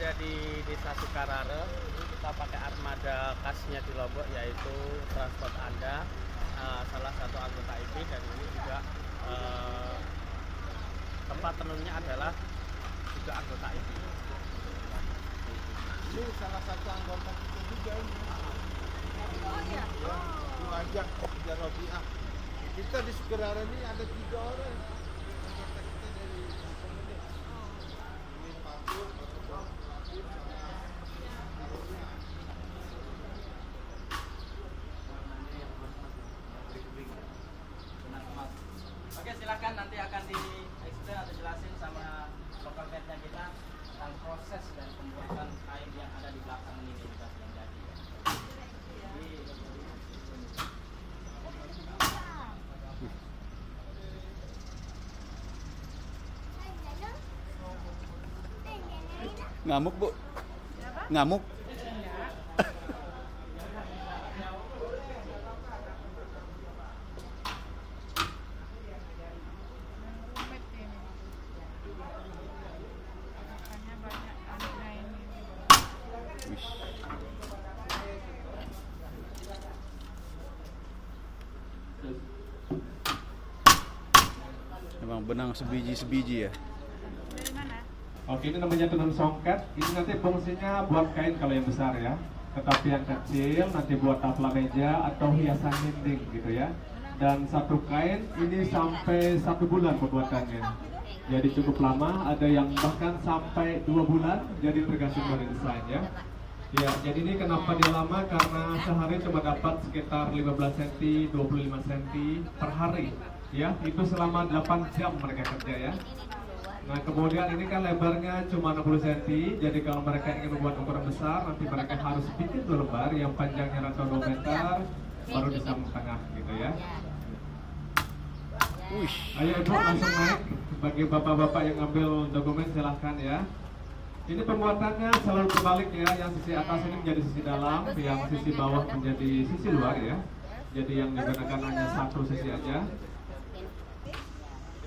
berada di Desa Sukarare. Ini kita pakai armada khasnya di Lombok, yaitu Transport Anda, salah satu anggota IP, dan ini juga tempat tenunnya adalah juga anggota IP. Ini salah satu anggota kita juga ini. Oh iya. Ya, Bu Ajak Tiga Robiah. Kita di Sukarare ini ada 3 orang. Anggota kita dari kampung ini. Ini Pak Pur, Pak Pur, Oke, silakan, nanti akan di-explain atau jelasin sama lokal guide-nya kita tentang proses dan pembuatan kain yang ada di belakang ini juga yang jadi. Ngamuk, Bu. Ngamuk. Rumit ini. Makanya banyak anaknya ini. Wih. Emang benang sebiji-sebiji ya. Dari mana? Oke, ini namanya tenun songket. Ini nanti fungsinya buat kain kalau yang besar ya. Tetapi yang kecil nanti buat tapla meja atau hiasan dinding gitu ya. Dan satu kain ini sampai 1 bulan pembuatannya. Jadi cukup lama, ada yang bahkan sampai 2 bulan. Jadi tergantung dari desain ya. Ya, jadi ini kenapa dia lama? Karena sehari cuma dapat sekitar 15 cm, 25 cm per hari. Ya, itu selama 8 jam mereka kerja ya. Nah, kemudian ini kan lebarnya cuma 60 cm, jadi kalau mereka ingin membuat ukuran besar, nanti mereka harus bikin 2 lembar yang panjangnya rata 2 meter, baru disambung tengah gitu ya. Wih. Ayo Ibu langsung naik, bagi bapak-bapak yang ngambil dokumen silahkan ya. Ini pembuatannya selalu terbalik ya, yang sisi atas ini menjadi sisi dalam, yang sisi bawah menjadi sisi luar ya. Jadi yang digunakan hanya satu sisi aja.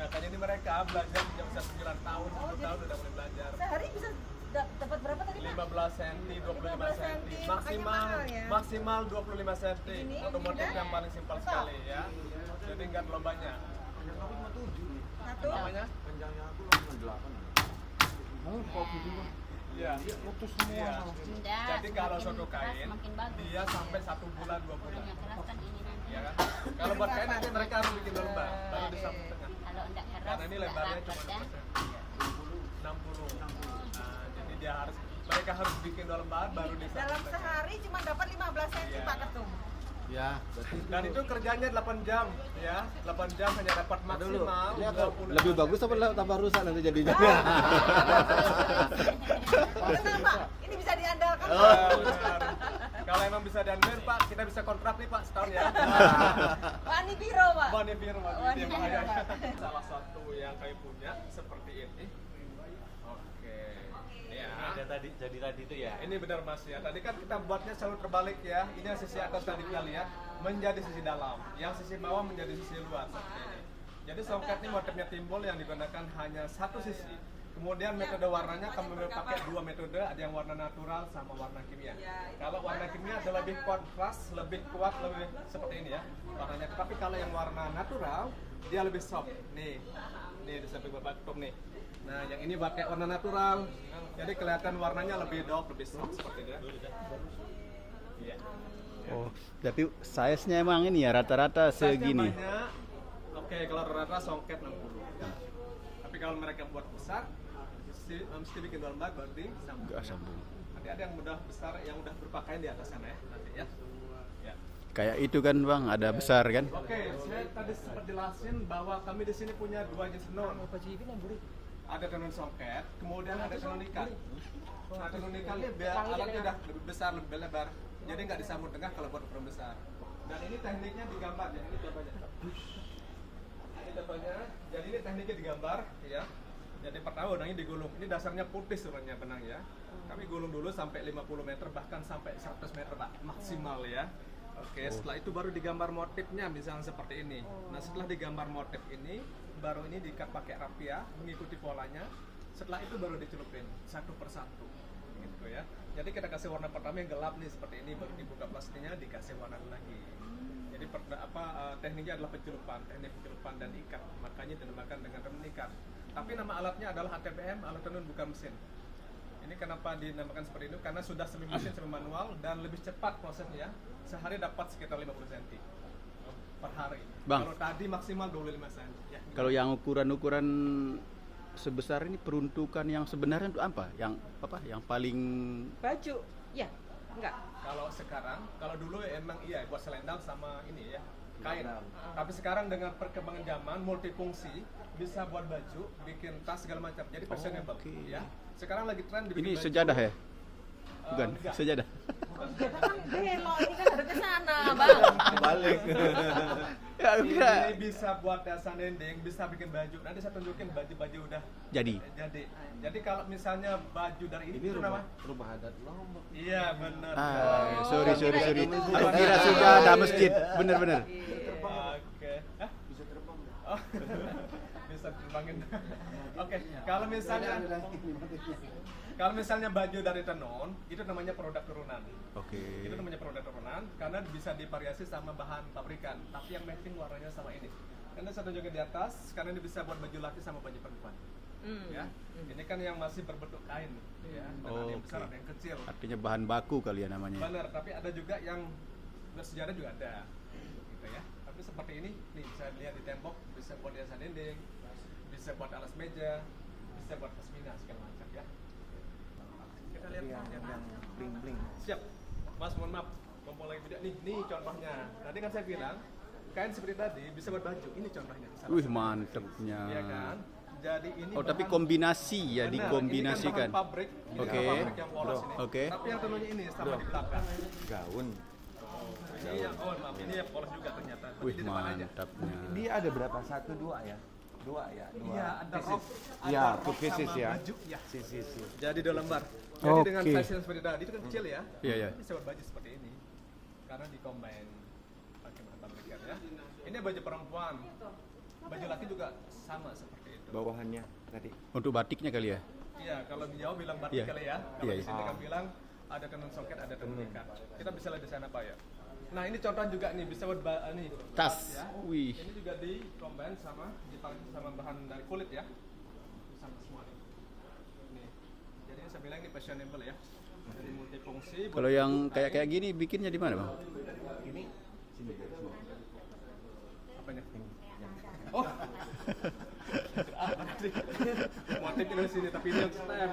Makanya ini mereka belajar sejak usia 9 tahun, 10 tahun udah mulai belajar. Sehari bisa dapat berapa tadi, Pak? 15 cm, 25 cm, 15 maksimal makanya mahal ya. maksimal 25 cm. Ini Untuk motif juga? yang paling simpel sekali ya. Jadi enggak terlalu banyak. Satu. Namanya? Panjangnya aku cuma 8. Oh, kopi juga. Iya. Putus semua. Iya. Enggak, Jadi kalau semakin satu keras kain semakin bagus. dia sampai 1 bulan 2 bulan. Yang keras kan ini nanti. Ya kan? Kalau buat kain nanti mereka harus bikin 2 lembar baru disambung tengah. Kalau enggak keras, Karena ini enggak lebarnya rapat cuma ya. 60. Nah, jadi dia harus mereka harus bikin 2 lembar baru disambung Dalam tengah. sehari cuma dapat 15 cm, Iya. Pak Ketum. Ya, berarti Dan itu kerjanya 8 jam ya. 8 jam hanya dapat maksimal Ini akan 20 lebih bagus apa tambah rusak nanti jadinya? Tenang, Pak. Ini bisa diandalkan. Ya, benar. Kalau emang bisa diambil Pak, kita bisa kontrak nih Pak setahun ya. Wani Biro, Pak. Wani Biro, Wani Biro, Pak. Salah satu yang kami punya seperti ini. Oke. Ya. Jadi tadi itu ya. Ini benar Mas ya. Tadi kan kita buatnya selalu terbalik ya. Ini yang sisi atas tadi kita lihat menjadi sisi dalam, yang sisi bawah menjadi sisi luar seperti ini. Jadi songket ini motifnya timbul yang digunakan hanya satu sisi. Kemudian metode warnanya kami pakai 2 metode, ada yang warna natural sama warna kimia. Kalau warna kimia ada lebih kontras, lebih kuat, lebih seperti ini ya warnanya. Tapi kalau yang warna natural dia lebih soft. Nih di samping Bapak Ketum nih. Nah, yang ini pakai warna natural. Jadi kelihatan warnanya lebih dark, lebih soft seperti itu. Iya. Oh, tapi size-nya emang ini ya rata-rata Size-nya segini. banyak. Oke, kalau rata-rata songket 60. Tapi kalau mereka buat besar, mesti bikin 2 lembar baru disambung. Enggak sambung. Nanti ada yang udah besar, yang udah berpakaian di atas sana ya, nanti ya. Ya. Kayak itu kan Bang, ada besar kan? Oke, saya tadi sempat jelasin bahwa kami di sini punya 2 jenis tenun. Ada tenun songket, kemudian ada tenun ikat. Nah, tenun ikat ini biar alatnya udah lebih besar, lebih lebar. Jadi nggak disambung tengah kalau buat ukuran besar. Dan ini tekniknya digambar ya, ini contohnya. Ini contohnya, jadi ini tekniknya digambar ya. Jadi pertama benangnya digulung. Ini dasarnya putih sebenarnya benang ya. Kami gulung dulu sampai 50 meter bahkan sampai 100 meter Pak, maksimal ya. Oke, setelah itu baru digambar motifnya misalnya seperti ini. Nah, setelah digambar motif ini, baru ini diikat pakai rapia mengikuti polanya. Setelah itu baru dicelupin satu persatu. gitu ya. Jadi kita kasih warna pertama yang gelap nih seperti ini, baru dibuka plastiknya dikasih warna lagi. Jadi tekniknya adalah teknik pencelupan dan ikat, makanya dinamakan dengan tenun ikat. Tapi nama alatnya adalah ATPM, alat tenun bukan mesin. Ini kenapa dinamakan seperti itu? Karena sudah semi mesin, semi manual dan lebih cepat prosesnya. Sehari dapat sekitar 50 cm per hari. Bang. Kalau tadi maksimal 25 cm. Ya. Kalau yang ukuran-ukuran sebesar ini peruntukan yang sebenarnya itu apa? Yang paling Baju, ya, enggak. Kalau sekarang, kalau dulu emang iya buat selendang sama ini ya kain. Tapi sekarang dengan perkembangan zaman multifungsi, bisa buat baju, bikin tas segala macam. Jadi fashionable oke. ya. Sekarang lagi tren dibikin ini baju. sejadah ya? Bukan, Enggak. sejadah. Kita kan belok, ini kan harus ke sana, Bang. Balik. Ya, kira Ini bisa buat dasar dinding, bisa bikin baju. Nanti saya tunjukin baju-baju udah jadi. Jadi kalau misalnya baju dari ini, Ini itu rumah nama? adat Lombok. Iya benar. Sorry. kira ini Aku kira sudah ada masjid. Bener-bener. Oke. Hah? Bisa terbang. Oh. Bisa terbangin. Oke, kalau misalnya baju dari tenun, itu namanya produk turunan. Oke. Itu namanya produk turunan karena bisa divariasi sama bahan pabrikan, tapi yang matching warnanya sama ini. Karena saya tunjukin di atas, karena ini bisa buat baju laki sama baju perempuan. Ya, ini kan yang masih berbentuk kain, ya. Dan ada yang besar, Oke. ada yang kecil. Artinya bahan baku kali ya namanya. Benar, tapi ada juga yang bersejarah juga ada, gitu ya. Tapi seperti ini, nih bisa lihat di tembok, bisa buat hiasan dinding, bisa buat alas meja, bisa buat pasmina segala macam ya. Kita lihat Yang bling bling. Siap, Mas. Mohon maaf, mumpung lagi video nih contohnya. Tadi kan saya bilang kain seperti tadi bisa buat baju. Ini contohnya. Wih, mantepnya. Iya kan? Jadi ini Oh, tapi bahan- kombinasi ya, Benar, dikombinasikan. Ini kan bahan pabrik, ini Oke. bahan pabrik yang polos ini. Oke. Tapi yang tenunnya ini sama di belakang. Gaun. Ini yang maaf, ini yang polos juga ternyata. Tapi Wih, di depan aja. mantapnya. Ini ada berapa? 1, 2 ya? 2 ya? 2 Iya, ada pieces. rok, Iya, ada 2 rok pieces sama ya. baju, ya. Si. Jadi 2 lembar. Jadi Oke. dengan size yang seperti tadi itu kan kecil ya. Iya, iya. Bisa buat baju seperti ini. Karena di-combine pakai bahan pabrikan ya. Ini baju perempuan. Baju laki juga sama seperti itu. Bawahannya tadi. Untuk batiknya kali ya? Iya, kalau di Jawa bilang batik Iya. kali ya. Kalau Iya, di iya. sini kan bilang ada tenun soket, ada tenun ikat. Kita bisa lihat di sana Pak ya. Nah, ini contoh juga nih bisa buat nih Tas. ya. Wih. Ini juga di-combine sama sama bahan dari kulit ya. Sama semua nih. Nih. Jadi saya bilang ini fashionable ya. Jadi multifungsi. buat Kalau yang baju, kayak kain. gini bikinnya di mana, Bang? Ini sini guys. Apanya? Oh. Motifnya dari sini tapi ini yang stem.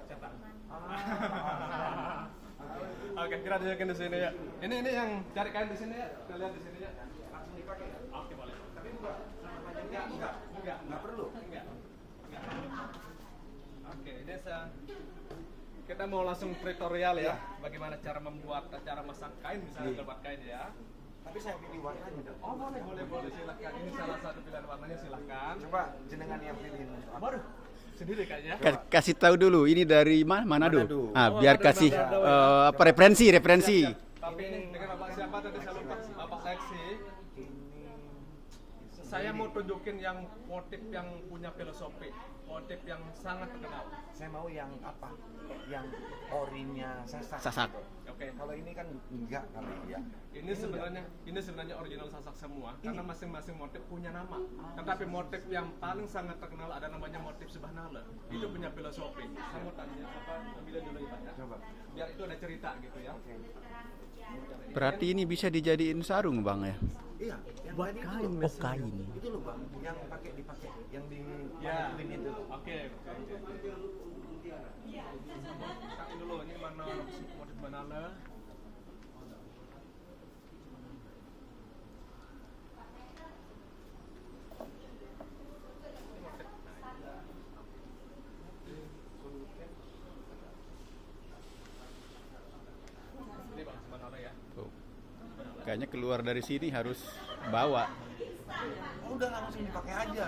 Cetak. Oke, kita tunjukin di sini ya. Ini yang cari kain di sini ya. Kita lihat di sini ya. Langsung dipakai ya. Oke, boleh. Tapi enggak perlu. Enggak. Oke, ini kita mau langsung tutorial ya. Bagaimana cara membuat, cara masang kain misalnya terbuat kain ya. Tapi saya pilih warnanya dong. Oh boleh silahkan. Ini salah satu pilihan warnanya silahkan. Coba jenengan yang pilihin. Waduh, sendiri kayaknya. Kasih tahu dulu ini dari mana? Manado. Manado. Ah, Oh, biar dari kasih Manado, apa referensi. Tapi dengan bapak siapa tadi saya lupa. Bapak seksi. Saya mau tunjukin yang motif yang punya filosofi, motif yang sangat terkenal. Saya mau yang apa? Yang orinya sasak. Sasak. Oke. Kalau ini kan enggak kali ya. Ini sebenarnya original sasak semua karena masing-masing motif punya nama. Tetapi motif yang paling sangat terkenal ada namanya motif Subhanallah. Itu punya filosofi. Saya mau tanya apa? Ambilin dulu ya Pak ya. Coba. Biar itu ada cerita gitu ya. Oke. Berarti ini bisa dijadiin sarung, Bang ya? Iya, yang Buat tadi itu kain, loh. oh kain. Itu loh Bang, yang dipakai, yang di Ya. manipulin itu. Oke. Ini dulu ini mana motif Manala. Ini Bang Manala ya. Tuh. Kayaknya keluar dari sini harus bawa. Udah langsung dipakai aja.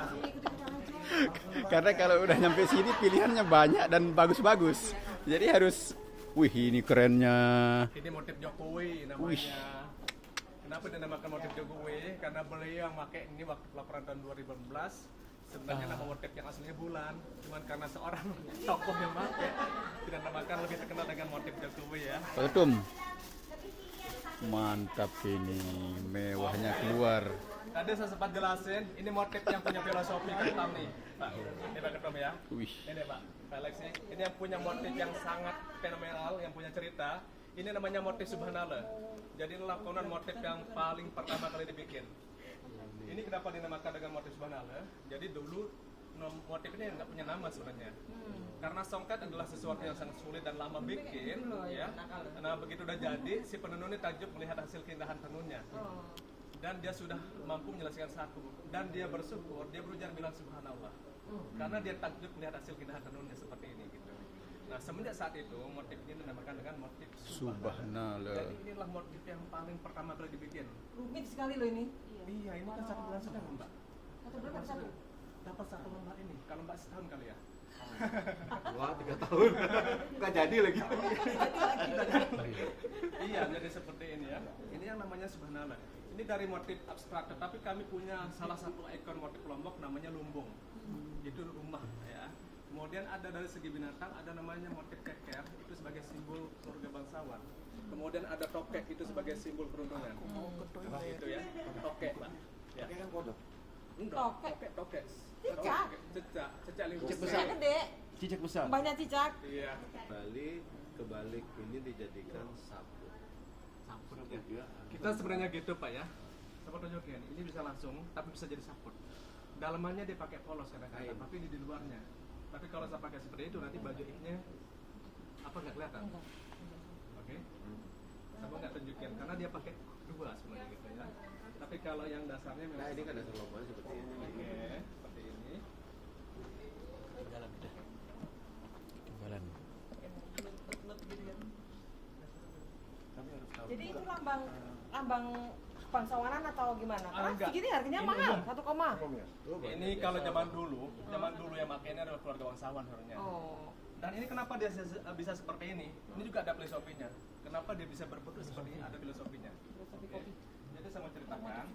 Karena kalau udah nyampe sini pilihannya banyak dan bagus-bagus. Jadi harus, wih ini kerennya. Ini motif Jokowi namanya. Wih. Kenapa dinamakan motif Jokowi? Karena beliau yang pakai ini waktu pelaporan tahun 2015 Sebenarnya nama motif yang aslinya bulan, cuman karena seorang tokoh yang pakai kita namakan lebih terkenal dengan motif Jokowi ya. Betul. Mantap ini, mewahnya keluar. Tadi saya sempat jelasin, ini motif yang punya filosofi kental nih, Pak. Ini Pak Ketum ya. Wih. Ini Pak Alex nih. Ini yang punya motif yang sangat fenomenal, yang punya cerita. Ini namanya motif Subhanallah. Jadi inilah konon motif yang paling pertama kali dibikin. Ini kenapa dinamakan dengan motif Subhanallah? Jadi dulu motif ini nggak punya nama sebenarnya. Karena songket adalah sesuatu yang sangat sulit dan lama bikin, ya. Nah begitu udah jadi, si penenun ini takjub melihat hasil keindahan tenunnya. Dan dia sudah mampu menyelesaikan satu. Dan dia bersyukur, dia berujar bilang Subhanallah. Karena dia takjub melihat hasil keindahan tenunnya seperti ini gitu. Nah semenjak saat itu motif ini dinamakan dengan motif Subhanallah. Jadi inilah motif yang paling pertama kali dibikin. Rumit sekali loh ini. Iya ini kan 1 bulan sudah Mbak. 1 bulan dapat 1. Dapat 1 lembar ini. Kalau Mbak setahun kali ya. Wah 3 tahun. Nggak jadi lagi. Iya jadi seperti ini ya. Ini yang namanya Subhanallah. Ini dari motif abstrak, tetapi kami punya salah satu ikon motif Lombok namanya lumbung. Itu rumah ya. Kemudian ada dari segi binatang, ada namanya motif keker, itu sebagai simbol keluarga bangsawan. Kemudian ada tokek, itu sebagai simbol peruntungan. Itu ya, tokek Pak. Ya. Kayak kan kodok. Enggak, tokek. Cicak? Cicak lingkung. Cicak gede. Cicak besar. Banyak cicak. Iya. Kebalik ini dijadikan sabun. Ya. Kita sebenarnya gitu Pak ya. Sama tunjukin, ini bisa langsung, tapi bisa jadi saput. Dalamannya dia pakai polos kadang-kadang, tapi ini di luarnya. Tapi kalau saya pakai seperti itu nanti baju iknya apa nggak kelihatan? Oke? Saya nggak tunjukin karena dia pakai 2 sebenarnya gitu ya. Tapi kalau yang dasarnya memang. Nah ini kan dasar lombanya seperti ini. Oke, seperti ini. Jadi itu lambang bangsawanan atau gimana? Karena Enggak. segini harganya Ini mahal, umum. 1 koma. Ini kalau zaman dulu yang makainya adalah keluarga bangsawan sebenarnya. Oh. Dan ini kenapa dia bisa seperti ini? Ini juga ada filosofinya. Kenapa dia bisa berbentuk seperti ini? Ada filosofinya. Oke. Jadi saya mau ceritakan.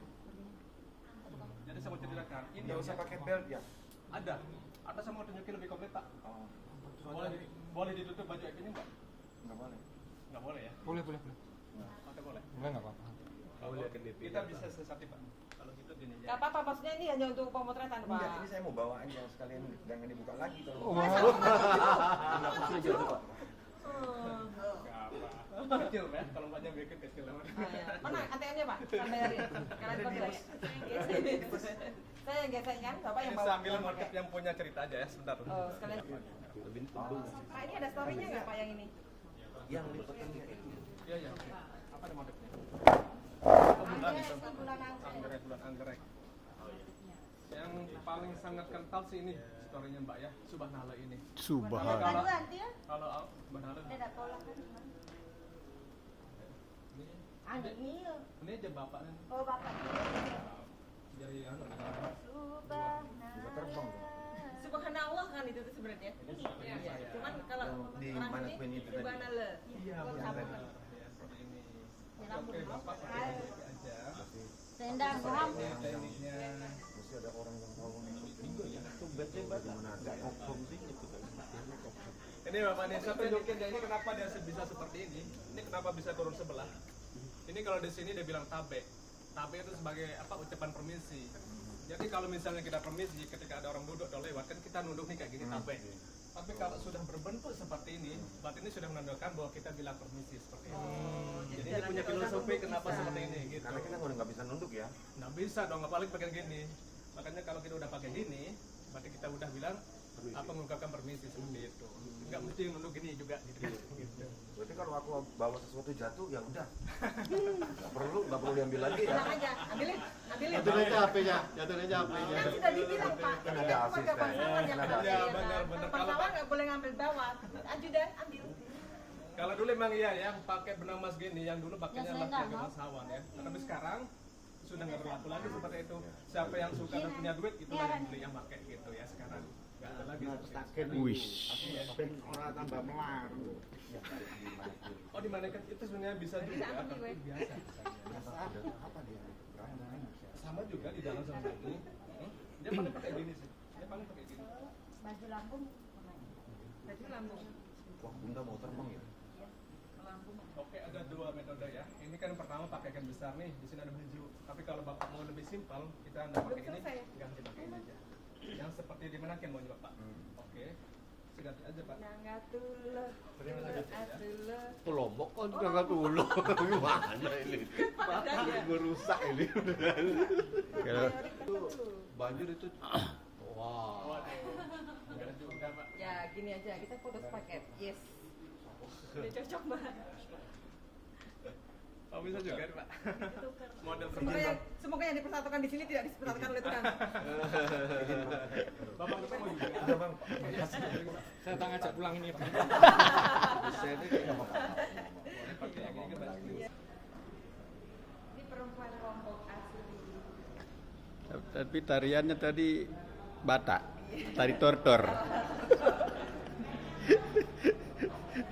Ini Nggak usah pakai belt ya. ada. Atau saya mau tunjukin lebih komplit Pak. Boleh ditutup baju ini enggak? Nggak boleh. Nggak boleh ya? Boleh. Oke boleh. Nggak apa-apa. Kita bisa sesati Pak. Kalau gitu gini Gak aja. apa-apa, maksudnya ini hanya untuk pemotretan, Pak. Enggak, ini saya mau bawa aja sekalian jangan dibuka lagi kalau. Kecil ya, kalau mbaknya bikin kecil banget. Mana ATM-nya, Pak? Saya bayarin. Kalian kontak ya. Saya yang gesek kan, Bapak yang Ini bawa. sambil motif yang punya cerita aja ya, sebentar. Oh, sekalian. Pak, ini ada story-nya nggak, Pak, yang ini? Yang lipatannya itu. Iya, iya. Apa ada motifnya? Bulan anggrek. Yang paling sangat kental sih ini story-nya Mbak ya, Subhanallah ini. Subhanallah. Kalau Subhanallah ini aja bapak nih. Oh, Bapak. Dari yang Bisa terbang. Subhanallah kan itu tuh sebenarnya. Iya. Cuman kalau Di orang mana ini pun itu tadi. Subhanallah. iya benar. Ya seperti ini. Oke, bapak pakai aja. Tendang, paham? Ini tekniknya. Mesti ada orang yang tahu nih. Gimana ada kokong sih itu kan. Ini Bapak Nesa tunjukin ya, ini kenapa dia bisa seperti ini. Ini kenapa bisa turun sebelah. Ini kalau di sini dia bilang tabe. Tabe itu sebagai apa ucapan permisi. Jadi kalau misalnya kita permisi ketika ada orang duduk atau lewat kan kita nunduk nih kayak gini tabe. Tapi kalau sudah berbentuk seperti ini, berarti ini sudah menandakan bahwa kita bilang permisi seperti ini. Jadi ini punya filosofi kenapa seperti ini gitu. Karena kita nggak bisa nunduk ya. Nggak bisa dong, apalagi pakai gini. Makanya kalau kita udah pakai gini, berarti kita udah bilang apa mengungkapkan permisi seperti itu. Nggak mesti nunduk gini juga gitu. Gitu. Berarti kalau aku bawa sesuatu jatuh ya udah. Nggak perlu diambil lagi ya. Tenang aja, ambilin. Jatuh aja HP-nya. Kan sudah dibilang, Pak. Kan Ini ada keluarga asisten. bangsawan yang Kan ada ambil. asisten. Ya, benar. Kalau Bangsawan nggak boleh ngambil bawah. Ajudan, ambil. Kalau dulu emang iya yang pakai benang emas gini, yang dulu pakainya adalah keluarga bangsawan ya. Tapi sekarang sudah nggak berlaku lagi seperti itu. Siapa yang suka dan punya duit itu yang beli yang pakai gitu ya sekarang. Nggak ada lagi seperti itu. Wih. Orang tambah melar. Oh di mana kan itu sebenarnya bisa juga tapi biasa. Apa dia? Sama juga di dalam sama ini. Dia pakai gini sih. paling pakai gini. Baju lambung. Baju lambung. Wah, Bunda mau terbang ya? Lambung. Oke, ada dua metode ya. Ini kan yang pertama pakai kain besar nih, di sini ada baju. Tapi kalau Bapak mau lebih simpel, kita nggak pakai ini, selesai. ganti pakai ini aja. Yang seperti di mana kan mau nyoba Pak? Oke, ganti aja Pak. Nangga tulur. Tulur. Tuh Lombok kok juga nggak dulu. Gimana ini? Gue rusak ini. Kalau Banjir itu. Wah. Enggak juga Pak. Ya gini aja, kita foto paket. Yes. Udah cocok banget. Oh bisa juga Pak. Model Semoga yang dipersatukan di sini tidak dipersatukan oleh tukang. Bapak mau juga. Udah bang. Saya tak ngajak pulang ini Pak. Saya ini kayak apa? Pakai yang ini Pak. Ini perempuan Lombok asli. tapi tariannya tadi Batak, tari tortor.